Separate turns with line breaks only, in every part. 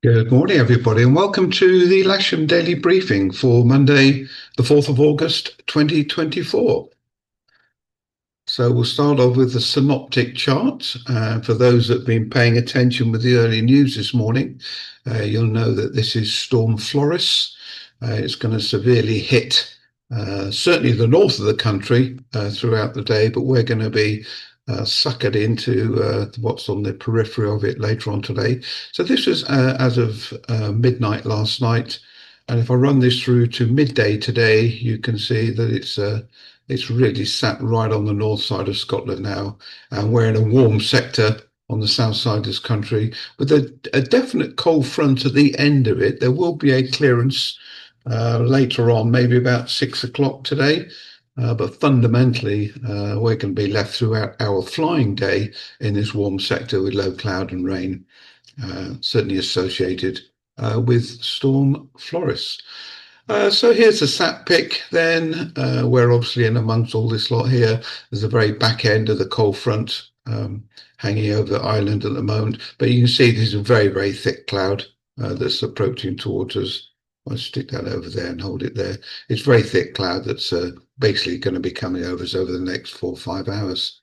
Good morning, everybody, and welcome to the Lasham Daily Briefing for Monday, the 4th of August, 2024. So we'll start off with the synoptic chart. For those that have been paying attention with the early news this morning, you'll know that this is Storm Floris. It's going to severely hit certainly the north of the country throughout the day, but we're going to be suckered into what's on the periphery of it later on today. So this was as of midnight last night. And if I run this through to midday today, you can see that it's really sat right on the north side of Scotland now, and we're in a warm sector on the south side of this country with a definite cold front at the end of it. There will be a clearance later on, maybe about 6 o'clock today. But fundamentally, we're going to be left throughout our flying day in this warm sector with low cloud and rain, certainly associated with Storm Floris. So here's the sat pick then. We're obviously in amongst all this lot here. There's the very back end of the cold front hanging over the island at the moment. But you can see this is a very, very thick cloud that's approaching towards us. I'll stick that over there and hold it there. It's very thick cloud that's basically going to be coming over us over the next 4 or 5 hours.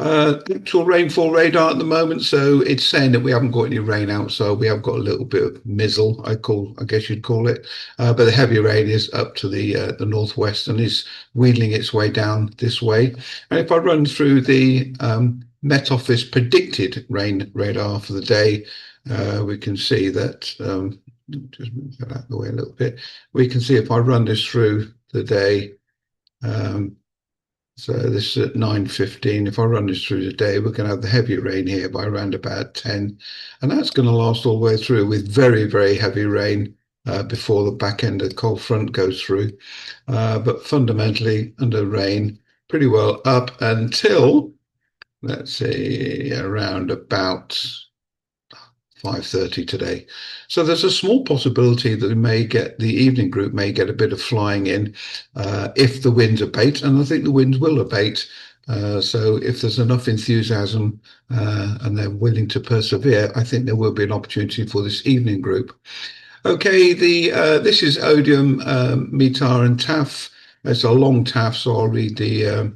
Actual rainfall radar at the moment, so it's saying that we haven't got any rain outside. We have got a little bit of mizzle, I guess you'd call it, but the heavy rain is up to the northwest and is wheeling its way down this way. And if I run through the Met Office predicted rain radar for the day, we can see that. Just move that out of the way a little bit. We can see if I run this through the day. So this is at 9:15. If I run this through the day, we're going to have the heavy rain here by around about 10. And that's going to last all the way through with very, very heavy rain before the back end of the cold front goes through. But fundamentally, under rain, pretty well up until, let's see, around about 5:30 today. So there's a small possibility that the evening group may get a bit of flying in if the winds abate, and I think the winds will abate. So if there's enough enthusiasm and they're willing to persevere, I think there will be an opportunity for this evening group. Okay, this is Odium, Mitar, and Taff. It's a long Taff, so I'll read the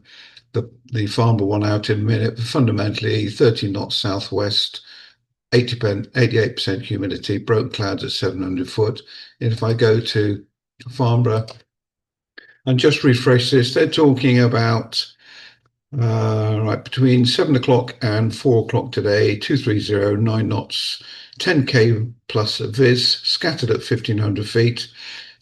farmer one out in a minute. But fundamentally, 30 knots southwest. 88% humidity, broken clouds at 700 foot. And if I go to Farnborough and just refresh this, they're talking about between 7 o'clock and 4 o'clock today, 230, 9 knots, 10k plus a viz, scattered at 1500 feet.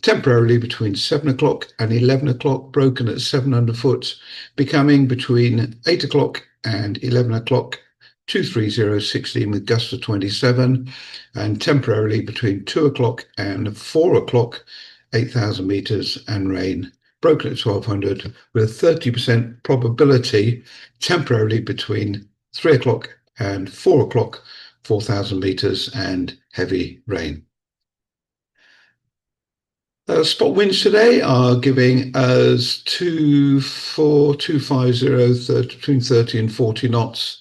Temporarily between 7 o'clock and 11 o'clock, broken at 700 foot, becoming between 8 o'clock and 11 o'clock, 23016 with gusts of 27, and temporarily between 2 o'clock and 4 o'clock, 8,000 meters and rain, broken at 1200 with a 30% probability, temporarily between 3 o'clock and 4 o'clock, 4,000 meters and heavy rain. Spot winds today are giving us 250 between 30 and 40 knots.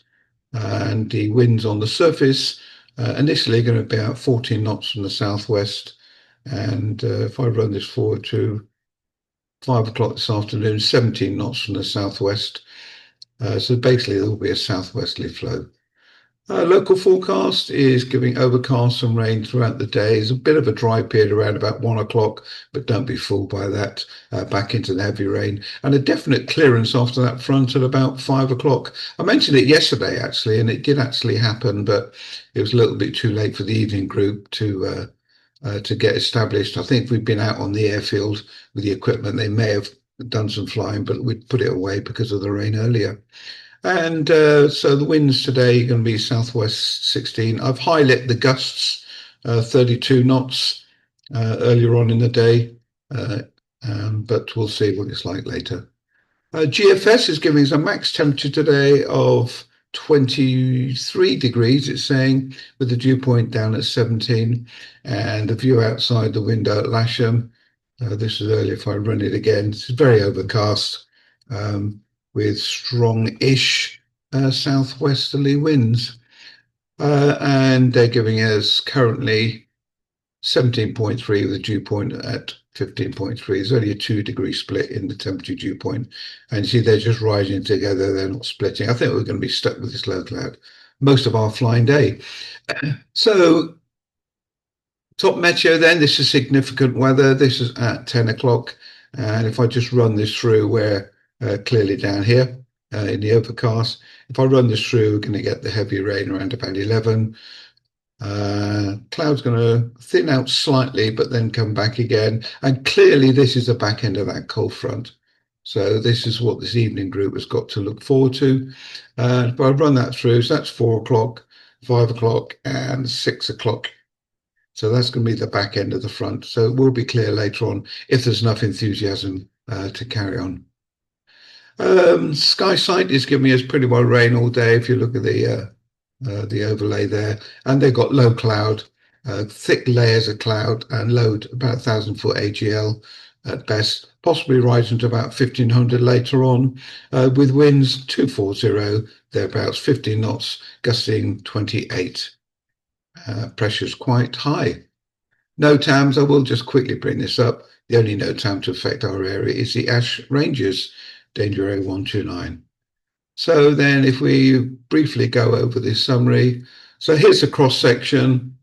And the winds on the surface initially are going to be about 14 knots from the southwest. And if I run this forward to 5 o'clock this afternoon, 17 knots from the southwest. So basically there will be a southwesterly flow. Local forecast is giving overcast and rain throughout the day. There's a bit of a dry period around about 1 o'clock, but don't be fooled by that. Back into the heavy rain and a definite clearance after that front at about 5 o'clock. I mentioned it yesterday actually, and it did actually happen, but it was a little bit too late for the evening group to get established. I think if we'd been out on the airfield with the equipment, they may have done some flying, but we'd put it away because of the rain earlier. And so the winds today are going to be southwest 16. I've highlighted the gusts, 32 knots earlier on in the day, but we'll see what it's like later. GFS is giving us a max temperature today of 23 degrees, it's saying, with the dew point down at 17, and the view outside the window at Lasham. This is early. If I run it again, it's very overcast. With strong-ish southwesterly winds. And and they're giving us currently 17.3 with a dew point at 15.3. There's only a 2 degree split in the temperature dew point. And you see they're just rising together, they're not splitting. I think we're going to be stuck with this low cloud most of our flying day. So top meteo then, this is significant weather. This is at 10 o'clock. And if I just run this through, we're clearly down here in the overcast. If I run this through, we're going to get the heavy rain around about 11. Cloud's going to thin out slightly, but then come back again. And clearly this is the back end of that cold front. So this is what this evening group has got to look forward to. But I'll run that through. So that's 4 o'clock, 5 o'clock and 6 o'clock. So that's going to be the back end of the front. So it will be clear later on if there's enough enthusiasm to carry on. Sky sight is giving us pretty well rain all day. If you look at the overlay there, and they've got low cloud, thick layers of cloud, and load about 1,000-foot AGL at best, possibly rising to about 1,500 later on, with winds 240, thereabouts 15 knots, gusting 28. Pressure's quite high. NOTAMs, I will just quickly bring this up. The only NOTAM to affect our area is the Ash Ranges, danger area 129. So then if we briefly go over this summary. So here's a cross section,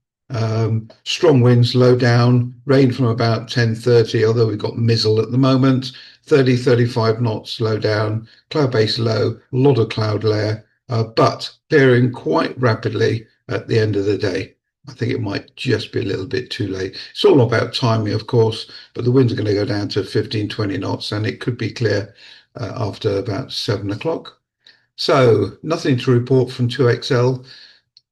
strong winds, low down, rain from about 10:30, although we've got mizzle at the moment, 30, 35 knots, low down, cloud base low, a lot of cloud layer, but clearing quite rapidly at the end of the day. I think it might just be a little bit too late. It's all about timing, of course, but the winds are going to go down to 15, 20 knots, and it could be clear after about 7 o'clock. So nothing to report from 2XL.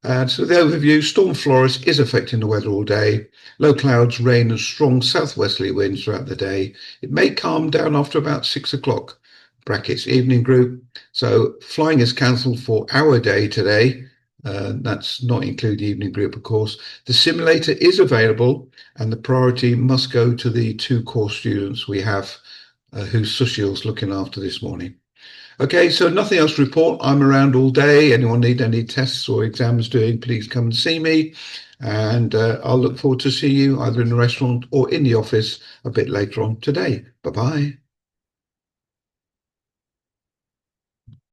And so the overview, Storm Flores is affecting the weather all day. Low clouds, rain and strong southwesterly winds throughout the day. It may calm down after about 6 o'clock. Brackets evening group. So flying is cancelled for our day today. That's not include the evening group, of course. The simulator is available, and the priority must go to the 2 core students we have whose Sushiel's looking after this morning. Okay, so nothing else to report. I'm around all day. Anyone need any tests or exams doing, please come and see me. And I'll look forward to see you either in the restaurant or in the office a bit later on today. Bye-bye.